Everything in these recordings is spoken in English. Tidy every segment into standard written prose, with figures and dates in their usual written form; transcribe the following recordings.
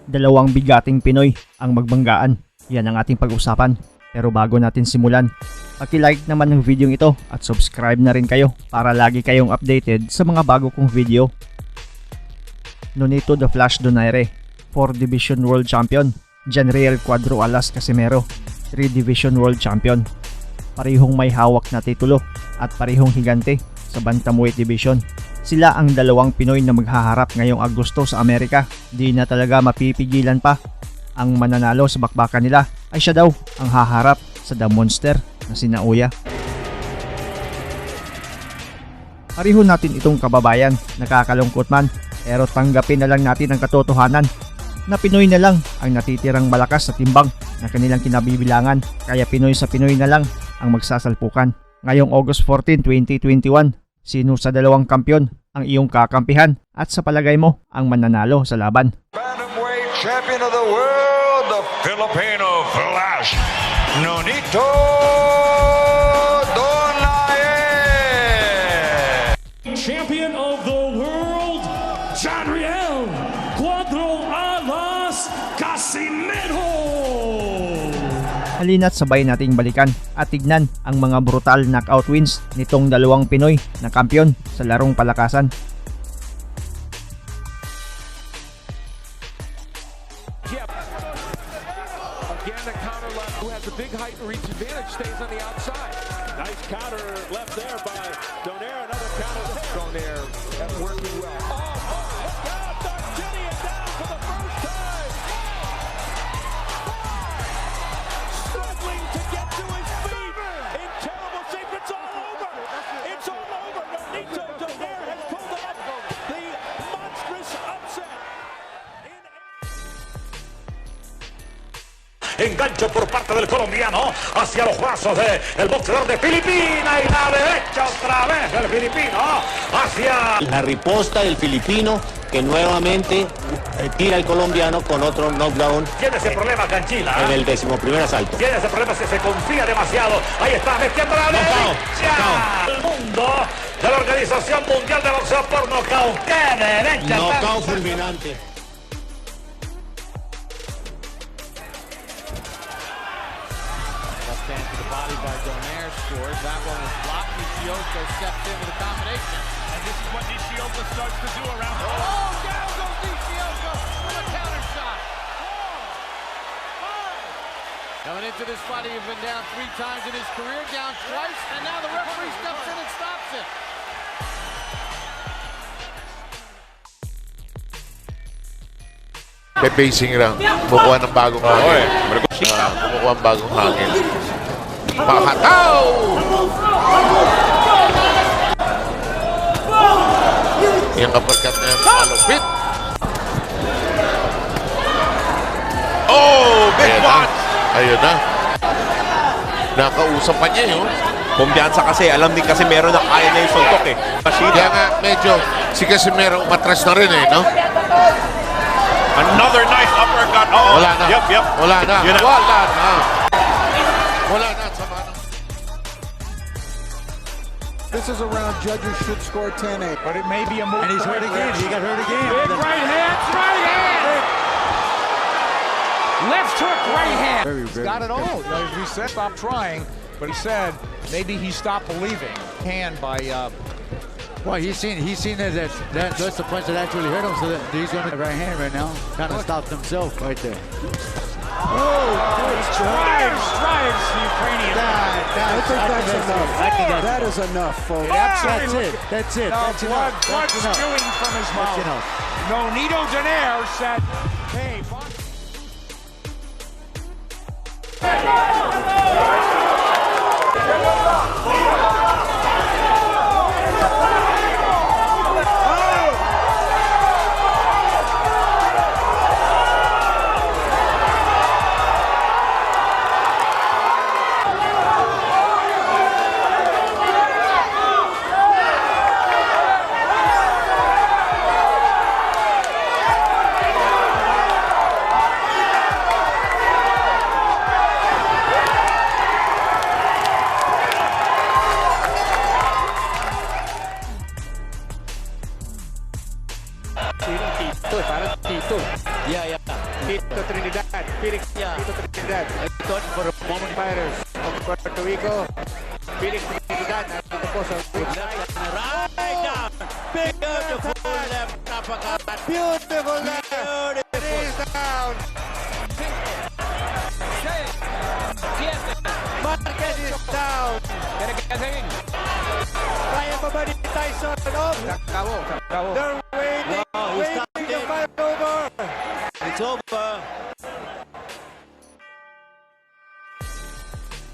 Dalawang bigating Pinoy ang magbanggaan. Yan ang ating pag-usapan. Pero bago natin simulan, paki-like naman ng video ito at subscribe na rin kayo para lagi kayong updated sa mga bago kong video. Nonito the Flash Donaire, 4 Division World Champion. Janriel Cuadro alas Casimero, 3 Division World Champion. Parehong may hawak na titulo at parehong higante sa Bantamweight Division. Sila ang dalawang Pinoy na maghaharap ngayong Agosto sa Amerika. Di na talaga mapipigilan pa. Ang mananalo sa bakbakan nila ay siya daw ang haharap sa The Monster na sina Uya. Pareho natin itong kababayan, nakakalungkot man, pero tanggapin na lang natin ang katotohanan na Pinoy na lang ang natitirang malakas sa timbang na kanilang kinabibilangan, kaya Pinoy sa Pinoy na lang ang magsasalpukan. Ngayong August 14, 2021, sino sa dalawang kampyon ang iyong kakampihan at sa palagay mo ang mananalo sa laban? Bantamweight champion of the world, the Filipino Flash, Nonito Donaire. Champion of the world, Janriel Cuadro alas Casimero. Halina't sabay nating balikan at tignan ang mga brutal knockout wins nitong dalawang Pinoy na kampyon sa larong palakasan. Again, the counter left, who has a big height and reach advantage, stays on the outside. Nice counter left there by Donaire. Another counter left. Donaire working well. Oh, look out! Darcinian down for the first time. Struggling to get to his feet. In terrible shape. It's all over. It's all over. Nonito Donaire has pulled off the monstrous upset. Engancho por parte del colombiano hacia los brazos del boxeador de Filipina y la derecha otra vez del filipino hacia la riposta del filipino que nuevamente tira al colombiano con otro knockdown. Tiene ese problema Canchila en el 11º asalto. Tiene ese problema, se confía demasiado. Ahí está metiendo la derecha. El mundo de la Organización Mundial de Boxeo por nocaut. ¡Qué derecha! Knockout fulminante. To the body by Donaire, scores. That one was blocked. Nishioka steps into the combination. And this is what Nishioka starts to do around. Oh, down goes Nishioka with a counter shot. Coming into this fight, he's been down 3 times in his career, down twice, and now the referee steps in and stops it. Pacing lang. Bukuha ng bagong hangin. Bukuha ng bagong hangin. Pakataw! Yung kapatkat na yung malupit. Oh, big one! Ayun na. Nakausap pa niya yun. Kumbiyansa kasi, alam din kasi meron na kaya na yung suntok eh. Kaya nga medyo si Casimero umatras na rin eh, no? Another nice uppercut. Uh-oh. Wala na. Yep. Wala na. Yun na. Wala na. Wala na. Sama na. This is a round judges should score 10-8. But it may be a move. And he's hurt again. He got hurt again. Big right hand, right hand. Left hook, right hand. He's got it all. As we said, stop trying. But he said maybe he stopped believing. Hand by. Well, he's seen that's the punch that actually hurt him. So that he's going to right hand right now. Kind of stopped himself right there. Drives the Ukrainian. I think that's enough. That is enough, folks. That's it. Now That's blood enough. spewing from his That's mouth. enough. Nonito Donaire said, hey, Tito Trinidad. Felix Tito Trinidad. I thought for a moment fighters of Puerto Rico. Felix Trinidad. Nandito po sa weak side. Right down. Beautiful left uppercut. Beautiful left. It is down. Marquez is down. Kaya pa ba ni Tyson? They're waiting. Waiting to fight over. It's over.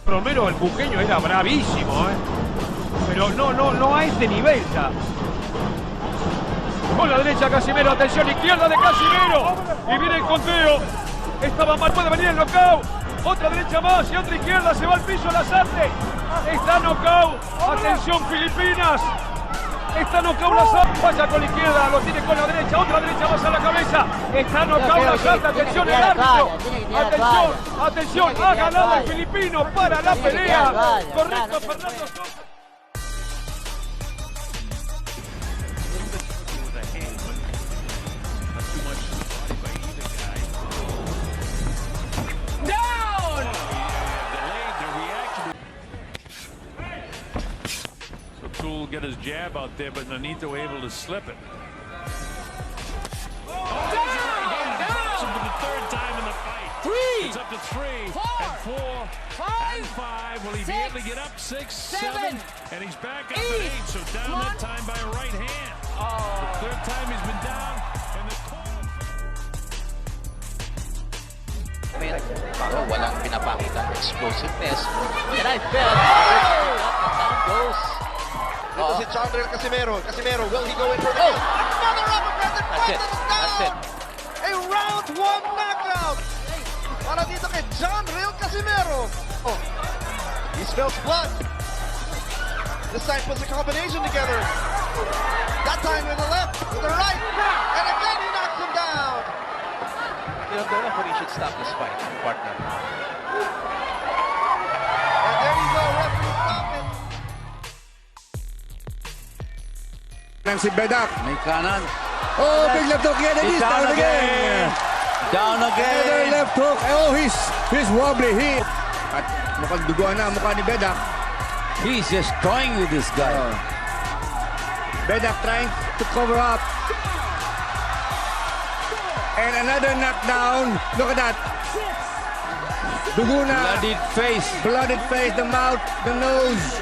Romero, el buqueño, era bravísimo, pero no a este nivel ya. Con la derecha Casimero, atención, izquierda de Casimero. Y viene el conteo. Estaba mal, puede venir el knockout. Otra derecha más y otra izquierda, se va al piso Lazarte. Está knockout. Atención Filipinas. Está knockout Lazarte. Vaya con la izquierda, lo tiene con la derecha. Otra derecha más a la cabeza. Está knockout Lazarte. Atención el árbitro. Atención. Ha ganado el filipino para la pelea. Correcto, Fernando. Will get his jab out there, but Nonito able to slip it. For the third time in the fight. It's up to 3 and 4 and 5. Will he be able to get up 6, 7? And he's back up at 8. So down that time by a right hand. The third time he's been down. And the walang pinapakita explosiveness. And I felt down goes. Ito si Casimero. Casimero, will he go in for the kill? Another uppercut and That's it. down! That's it. A round 1 knockout! Para dito kay John Real Casimero. Oh, he spills blood. This time puts a combination together. That time with the left, with the right. And again he knocks him down. You don't know when he should stop this fight, partner. And there you go, referee stopped it. Si Bedak. May kanan. Oh, big left hook again. And he's down again. Down again. Another left hook. Oh, he's wobbly. At mukhang duguan na ang mukha ni Bedak. He's just toying with this guy. Bedak trying to cover up. And another knockdown. Look at that. Dugo na. Blooded face, the mouth, the nose.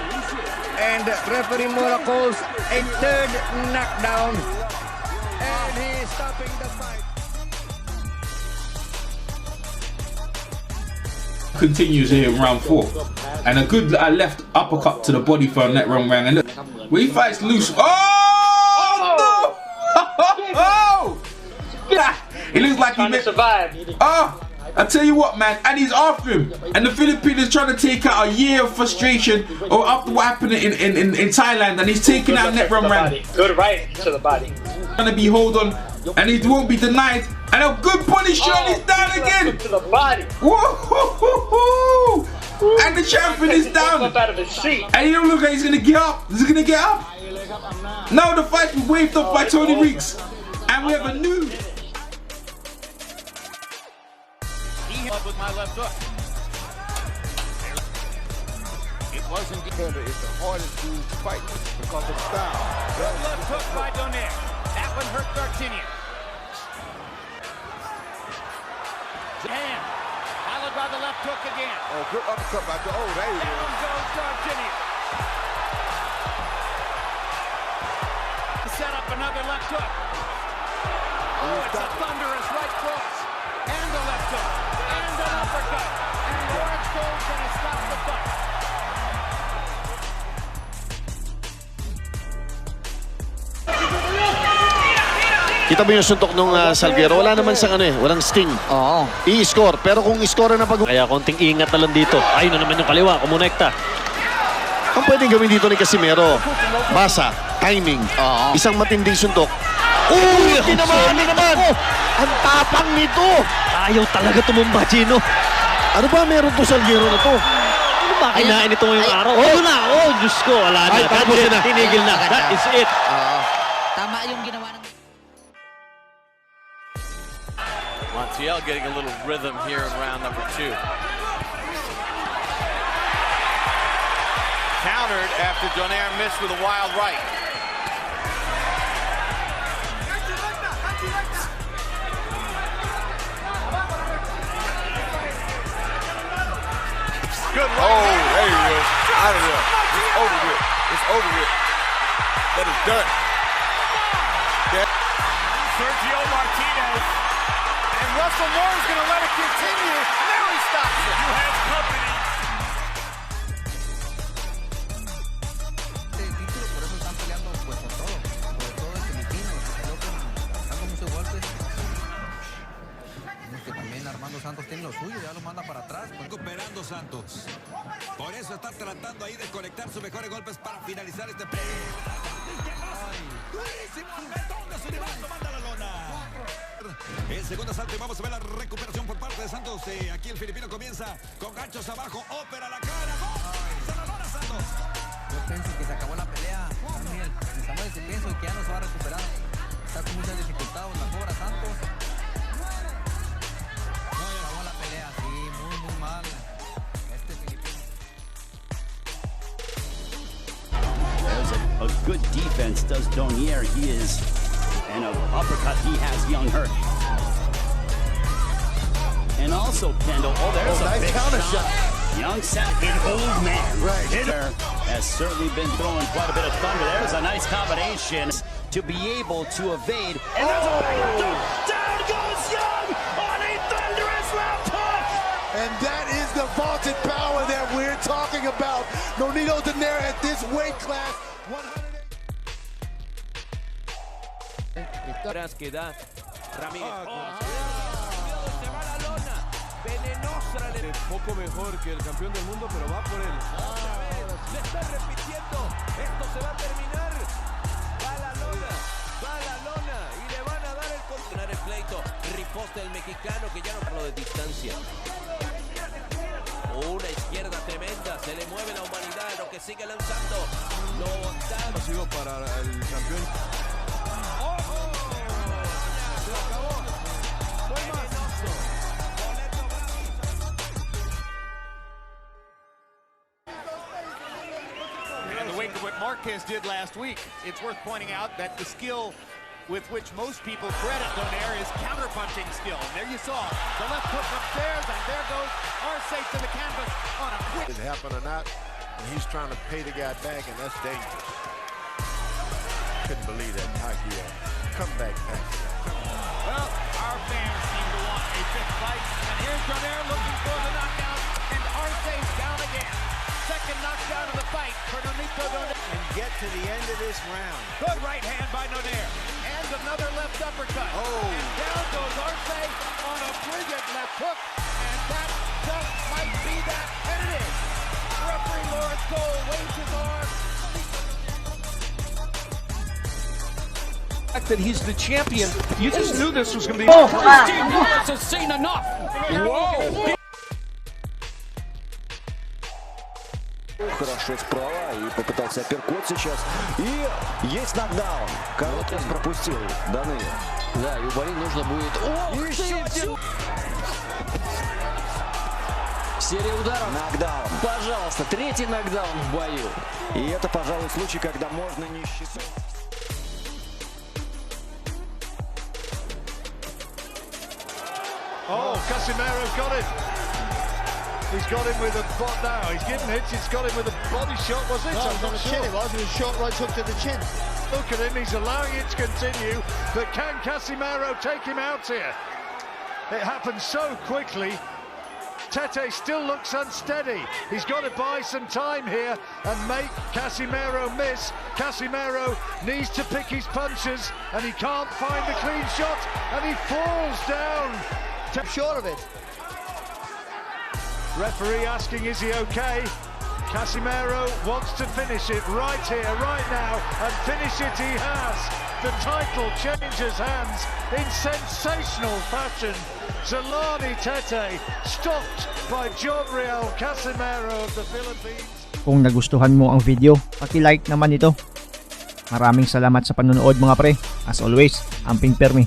And referee Mora calls a third knockdown. And he's stopping the fight. Continues here in round 4. And a good left uppercut to the body for a net run round. And look, when he fights loose. Oh! No! Oh! It looks like he survived. Oh! I tell you what, man, and he's after him. And the Filipinos trying to take out a year of frustration or after what happened in Thailand, and he's taking out net run round. Good right to the body. Trying to be hold on, and he won't be denied. And a good body shot, he's down again. To the body. Whoa! And the champion is down. Up out of his seat. And he don't look like he's gonna get up. Is he gonna get up? No, the fight was waved off by Tony Reeks. And we have a new. With my left hook. It wasn't Contender is the hardest dude to fight because of style. Good left hook by Donaire. That one hurt D'Artagnan. Damn. Followed by the left hook again. Oh, good uppercut by the there you go. Down goes D'Artagnan. Set up another left hook. Oh, it's a thunderous right cross. And a left hook. And an uppercut. And Lawrence Gold's gonna stop the fight. Kita mo yung suntok ng Salguero, wala naman sa walang sting. Oo. I-score, pero kung i-score na pag... Kaya konting ingat na lang dito. Ayun na naman yung kaliwa, kumonekta. Ang pwedeng gawin dito ni Casimero, basa, timing, isang matinding suntok. Uy! Hindi naman! Ang tapang nito! Ayaw talaga tumumba, Gino. Ano ba meron to Salguero na to? Ano ba kinain ito ngayong araw? Oh, na! Oh, Diyos ko, wala na. Tapos na. Tinigil na. That is it. Tama yung ginawa ng... Montiel getting a little rhythm here in round number 2. Countered after Donaire missed with a wild right. Good right. Oh, there he is. Out of there. It's over with. It's over with. That is done. Sergio Martinez. And Russell Moore is going to let it continue. Now he stops it. You have company. Por eso están peleando pues con todo. Sobre todo el filipino, que salió sacando muchos golpes. Vemos que también Armando Santos tiene lo suyo, ya lo manda para atrás. Recuperando Santos. Por eso está tratando ahí de conectar sus mejores golpes para finalizar este play. Durísimo el betón de su rival, manda la lona. El segundo asalto y vamos a ver la recuperación por parte de Santos. Aquí el filipino comienza con ganchos abajo, ópera la cara. ¡Gol! ¡Se la lona Santos! Yo pienso que se acabó la pelea, Daniel. Samuel, pienso que ya no se va a recuperar. Está con muchas dificultades la cobra Santos. Se acabó la pelea, sí, muy mal. Este filipino. There's a good defense, does Donaire. He is, and an uppercut he has Young hurt. And also Kendall, there's a nice big counter shot. Young sound, an old man. Right. Hitter has certainly been throwing quite a bit of thunder. There's a nice combination to be able to evade. And there's a big left hook. Down goes Young on a thunderous left hook. And that is the vaulted power that we're talking about. Nonito Donaire at this weight class. 108. Que da Ramírez. Se va la lona. Venenosa. Poco mejor que el campeón del mundo, pero va por él. Otra vez. Le está repitiendo. Esto se va a terminar. Va la lona. Y le van a dar el control. El pleito. Riposte del mexicano que ya no paró de distancia. Una izquierda tremenda. Se le mueve la humanidad. Lo que sigue lanzando. Lo da. Ha sido para el campeón. In the wake of what Marquez did last week, it's worth pointing out that the skill with which most people credit Donaire is counterpunching skill. And there you saw the left hook upstairs, and there goes Arce to the canvas on a quick. It happened or not, and he's trying to pay the guy back, and that's dangerous. Couldn't believe that Pacquiao comeback back. Well, our fans seem to want a fifth fight, and here's Donaire looking for the knockout, and Arce's down again. Second knockdown of the fight for Nonito Donaire. And get to the end of this round. Good right hand by Donaire. And another left uppercut. Oh. And down goes Arce on a brilliant left hook. And that just might be that. And it is. Referee Lawrence Cole waves his arm. That he's the champion. You just knew this was going to be. Oh, Steve Morris has seen enough. Whoa. Хорошо справа и попытался апперкот сейчас. И есть нокдаун. Короткий пропустил Донаire. Да, и у Бари нужно будет... Еще серия ударов. Нокдаун. Пожалуйста, третий нокдаун в бою. И это, пожалуй, случай, когда можно не считать. Oh, Casimero got it. He's got him with a bot now. He's getting hits. He's got him with a body shot. Was it? No, it was on the chin. It was a short right hook to the chin. Look at him. He's allowing it to continue. But can Casimero take him out here? It happened so quickly. Tete still looks unsteady. He's got to buy some time here and make Casimero miss. Casimero needs to pick his punches, and he can't find the clean shot, and he falls down. Short of it. Referee asking, is he okay? Casimero wants to finish it right here, right now, and finish it he has. The title changes hands in sensational fashion. Zolani Tete stopped by John Real Casimero of the Philippines. Kung nagustuhan mo ang video, paki-like naman ito. Maraming salamat sa panonood mga pre. As always, amping permi.